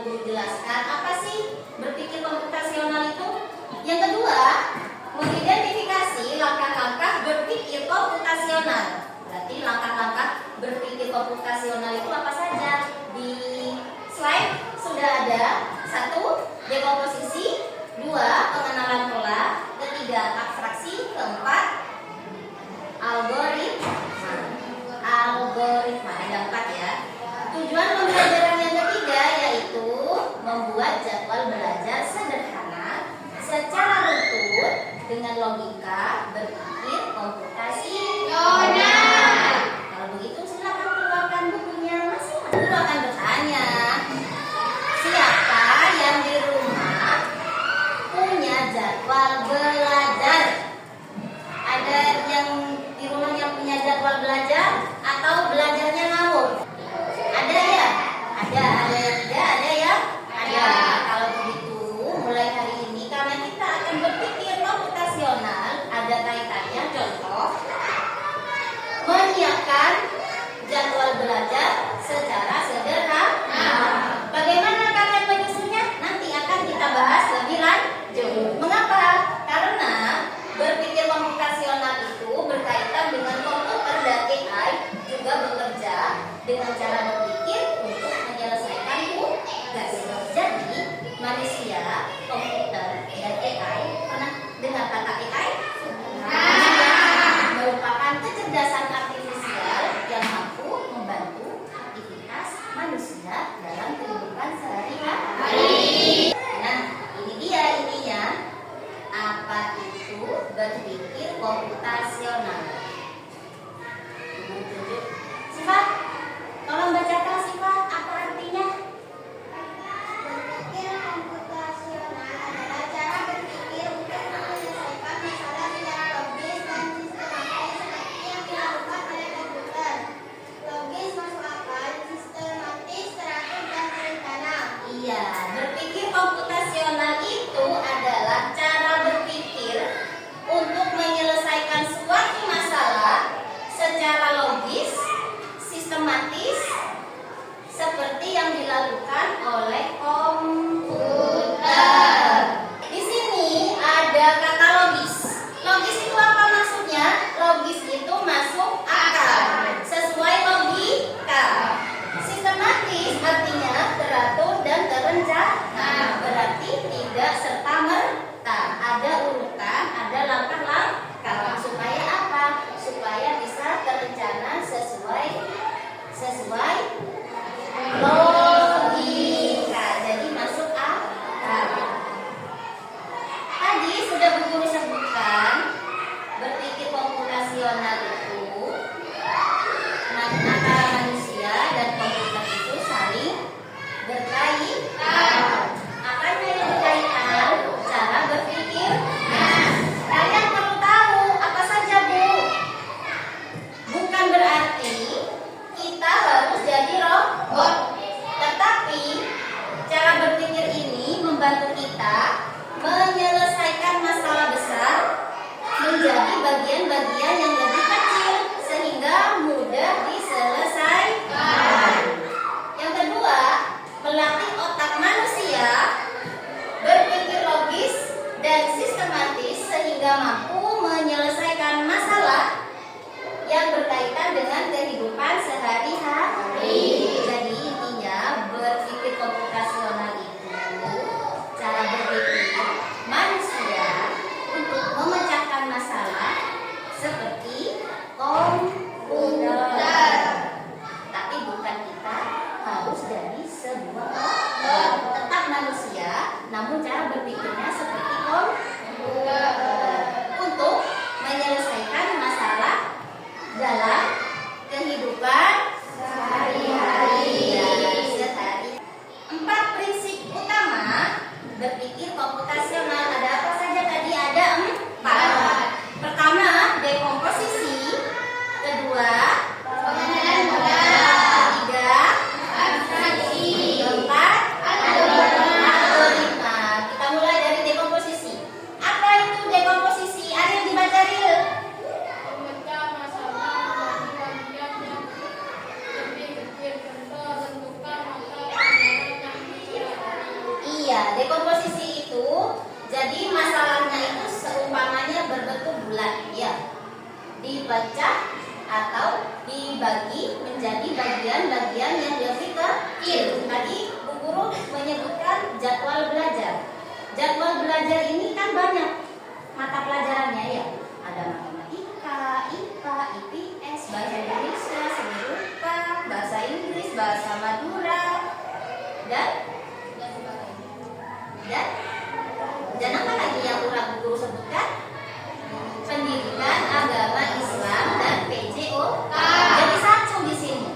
guru jelaskan apa sih berpikir komputasional itu. Yang kedua, mengidentifikasi langkah-langkah berpikir komputasional. Berarti langkah-langkah berpikir komputasional itu apa saja? Di slide sudah ada. 1. Dekomposisi. 2. Pengenalan pola. 3. Abstraksi. 4. Algoritma. Ada 4 ya. Tujuan pembelajaran yang ketiga yaitu membuat jadwal belajar sederhana secara runtut dengan logika berpikir komputasional. Kalau begitu silakan keluarkan bukunya. Masih guru akan bertanya, siapa yang di rumah punya jadwal belajar? Ada yang di rumah yang punya jadwal belajar atau belajarnya ngawur? Ada ya? Ada yang tidak? Ada ya? Ada. Kalau begitu mulai hari ini karena kita akan berpikir komputasional, ada kaitannya. Contoh, menyiapkan jadwal belajar secara sederhana. Bagaimana kalian menyusunnya? Nanti akan kita bahas lebih lanjut. Mengapa? Karena berpikir komputasional itu berkaitan dengan komputer dan AI juga bekerja dengan cara berpikir untuk menyelesaikan tugas. Jadi manusia, komputer, dan AI, pernah dengar kata AI? Merupakan kecerdasan artifisial yang mampu membantu aktivitas manusia dalam kehidupan sehari-hari. Nah, ini dia intinya. Apa itu berpikir komputasional? Sifat, tolong bacakan Sifat, apa artinya? Berpikir komputasional adalah cara berpikir untuk menyelesaikan masalah secara logis dan sistematis seperti yang dilakukan oleh komputer. Logis, masuk akal, sistematis, teratur, dan terencana. Iya, berpikir komputasional itu adalah cara berpikir untuk menyelesaikan suatu masalah secara logis, sistematis, seperti yang dilakukan oleh komputer. Di sini ada kata logis. Logis itu apa maksudnya? Logis itu masuk akal, sesuai logika. Sistematis artinya teratur dan terencana. Berarti tidak serta-merta, ada urutan, ada langkah-langkah. Supaya apa? Supaya bisa terencana sesuai logika. Jadi masuk akal. Tadi sudah Bu Guru sebutkan, berpikir komputasional itu antara manusia dan komputer itu saling berkaitan. Apanya yang berkaitan? Cara berpikir. Kalian perlu tahu apa saja, Bu. Bukan berarti kita harus jadi robot, tetapi cara berpikir ini membantu kita menyelesaikan masalah besar menjadi bagian-bagian yang lebih kecil sehingga mudah diselesaikan. Yang kedua, melatih otak manusia berpikir logis dan sistematis sehingga mampu menyelesaikan masalah yang berkaitan dengan kehidupan sehari-hari. Jadi intinya berpikir komputasional itu cara berpikir manusia untuk memecahkan masalah seperti komputer. Tapi bukan kita harus jadi sebuah robot, tetap manusia, namun cara berpikirnya seperti komputer untuk menyelesaikan masalah dalam kehidupan sehari-hari. 4 prinsip utama berpikir komputasional. Ada apa saja tadi? Ada 4. Pertama, dekomposisi. Kedua, pengenalan pola. 3, abstraksi. 4, algoritma. Kita mulai dari dekomposisi. Iya, dekomposisi itu jadi masalahnya itu seumpamanya berbentuk bulat, ya, dipecah atau dibagi menjadi bagian-bagian yang lebih kecil. Tadi Bu Guru menyebutkan jadwal belajar. Jadwal belajar ini kan banyak mata pelajarannya, ya. Ada matematika, IPA, IPS, bahasa Indonesia, seni rupa, bahasa Inggris, bahasa Madura, dan apa lagi yang Bu Guru sebutkan? Pendidikan agama Islam dan PJOK. Jadi satu di sini.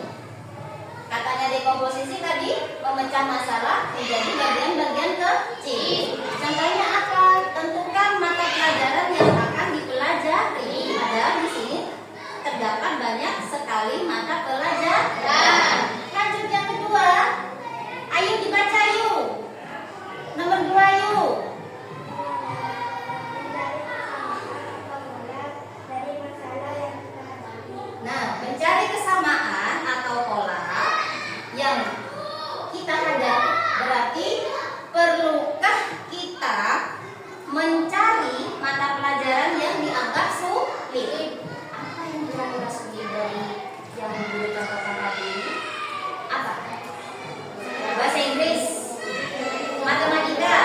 Katanya dekomposisi tadi memecah masalah menjadi bagian-bagian kecil. Contohnya apa? Tentukan mata pelajaran yang akan dipelajari. Ada di sini terdapat banyak sekali mata pelajaran. Lanjut yang kedua. Ayo dibaca yuk. Nomor 2 yuk. Nah, mencari kesamaan atau pola yang kita hadapi berarti perlukah kita mencari mata pelajaran yang dianggap sulit? Apa yang kira-kira sulit dari yang Guru contohkan tadi ini? Apa? Bahasa Inggris, matematika,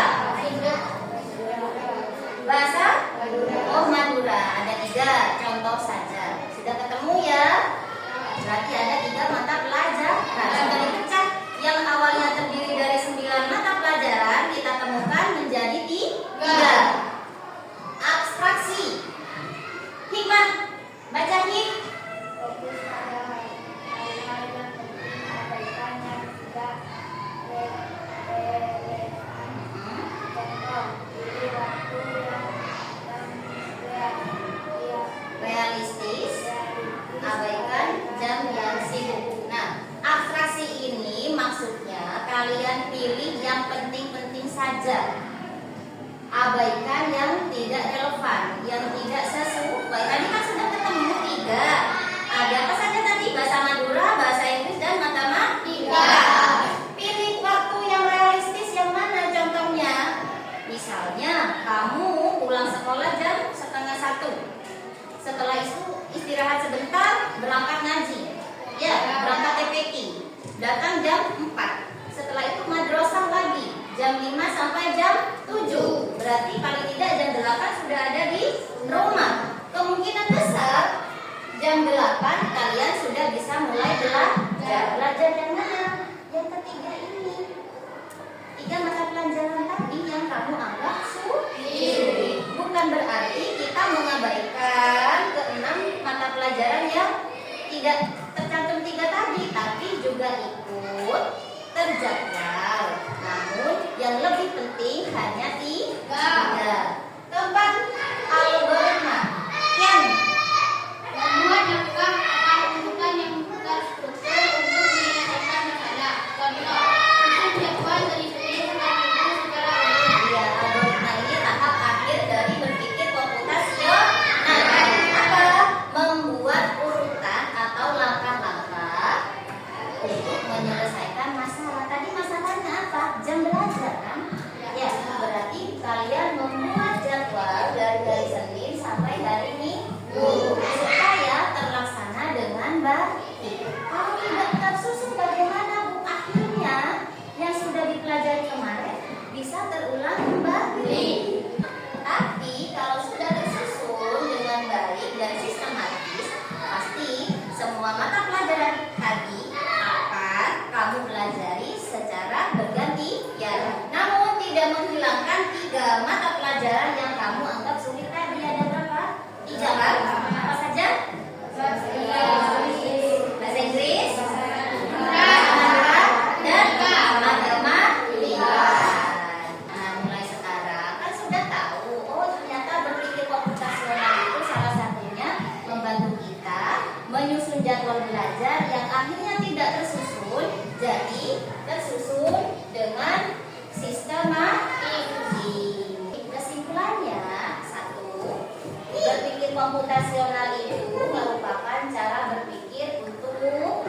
bahasa Madura. Ada 3 contoh saja. Sudah ketemu ya? Berarti ada 3 mata pelajaran. Sudah dipecah. Yang awalnya terdiri dari 9 mata pelajaran kita temukan menjadi 3. Abstraksi. Hikmah. Baca hik. Fokus pada hal-hal yang penting, abaikan yang tidak relevan. Contoh, pilih waktu yang Realistis. Abaikan jam yang sibuk. Nah, abstraksi ini maksudnya kalian pilih yang penting-penting saja. Abaikan yang tidak relevan, yang tidak sesuai. Tadi kan sudah ketemu 3. Ada apa saja tadi? Bahasa Madura, bahasa Inggris, dan matematika. Pilih waktu yang realistis yang mana contohnya? Misalnya kamu pulang sekolah jam 12:30. Setelah itu istirahat sebentar, berangkat ngaji. Ya, berangkat TPQ. Datang jam 4. Setelah itu madrasah lagi jam 5 sampai jam 7. Berarti paling tidak jam 8 sudah ada di rumah. Kemungkinan besar jam 8 kalian sudah bisa mulai belajar. Belajar yang mana? Yang ketiga ini. 3 mata pelajaran tadi yang kamu anggap sulit. Bukan berarti kita mengabaikan ke-6 mata pelajaran yang tidak tercantum 3 tadi, tapi juga ikut terjadwal. Namun yang lebih penting hanya 3. Keempat, algoritma. Kian. membuat daftar atau rujukan yang terstruktur untuk menyelesaikan masalah. Contoh, susun jadwal dari Senin sampai Minggu secara urut. Ya, algoritma ini tahap akhir dari berpikir komputasional. Apa? Membuat urutan atau langkah-langkah untuk menyelesaikan masalah. Tadi masalahnya apa? Jam belajar kan? Ya, berarti kalian membuat jadwal dari hari Senin sampai hari Minggu supaya terlaksana dengan baik. Kalau tidak tersusun bagaimana Bu? Akhirnya yang sudah dipelajari kemarin bisa terulang kembali. Tapi kalau sudah tersusun dengan baik dan sistematis, pasti semua mata pelajaran tadi akan kamu pelajari secara bergantian. Namun tidak menghilangkan 3 mata pelajaran yang kamu anggap sulit tadi. Ada berapa? 3 kan? Apa saja? Bahasa Inggris, dan matematika. Nah, mulai sekarang kan sudah tahu, oh ternyata berpikir komputasional itu salah satunya membantu kita menyusun jadwal belajar yang akhirnya tidak tersusun, jadi tersusun dengan sistematis. Kesimpulannya, 1, berpikir komputasional itu merupakan cara berpikir untuk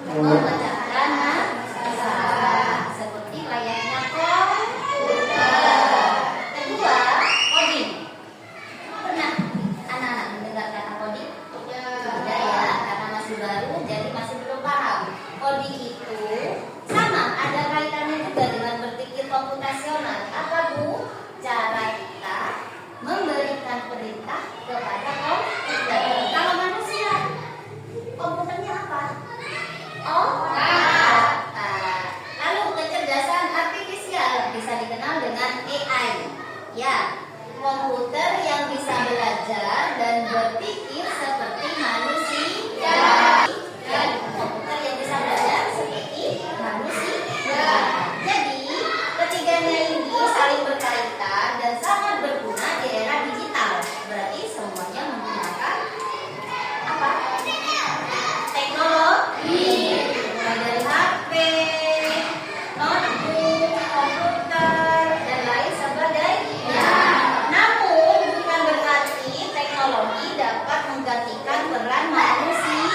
memecahkan masalah seperti layaknya komputasional. Apa Bu? Cara kita memberikan perintah kepada komputer. Kalau manusia, komputernya apa? Otak. Lalu kecerdasan artifisial bisa dikenal dengan AI. Ya, komputer yang bisa belajar dan berpikir seperti manusia. Dan komputer yang bisa belajar seperti manusia. Jadi, ketiganya ini saling berkaitan dan sangat berguna di era digital. Berarti semuanya menggunakan apa? Teknologi. Mulai dari HP, notebook, komputer, dan lain sebagainya. Namun bukan berarti teknologi dapat menggantikan peran manusia.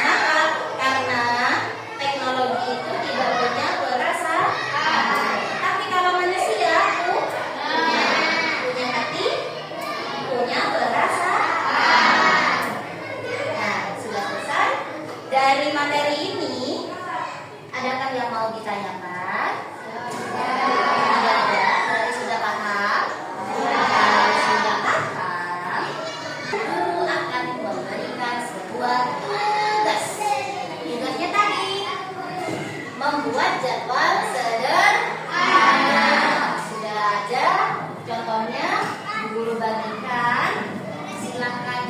Kenapa? Karena teknologi itu tidak punya perasaan. Tapi kalau manusia punya hati, punya perasaan. Nah, sudah selesai. Dari materi ini, adakah yang mau ditanyakan? Ada. Berarti sudah paham? Kalau sudah paham, guru akan memberikan sebuah tugas. Tugasnya tadi membuat jadwal sederhana. Sudah ada contohnya, Bu Guru bagikan. Silahkan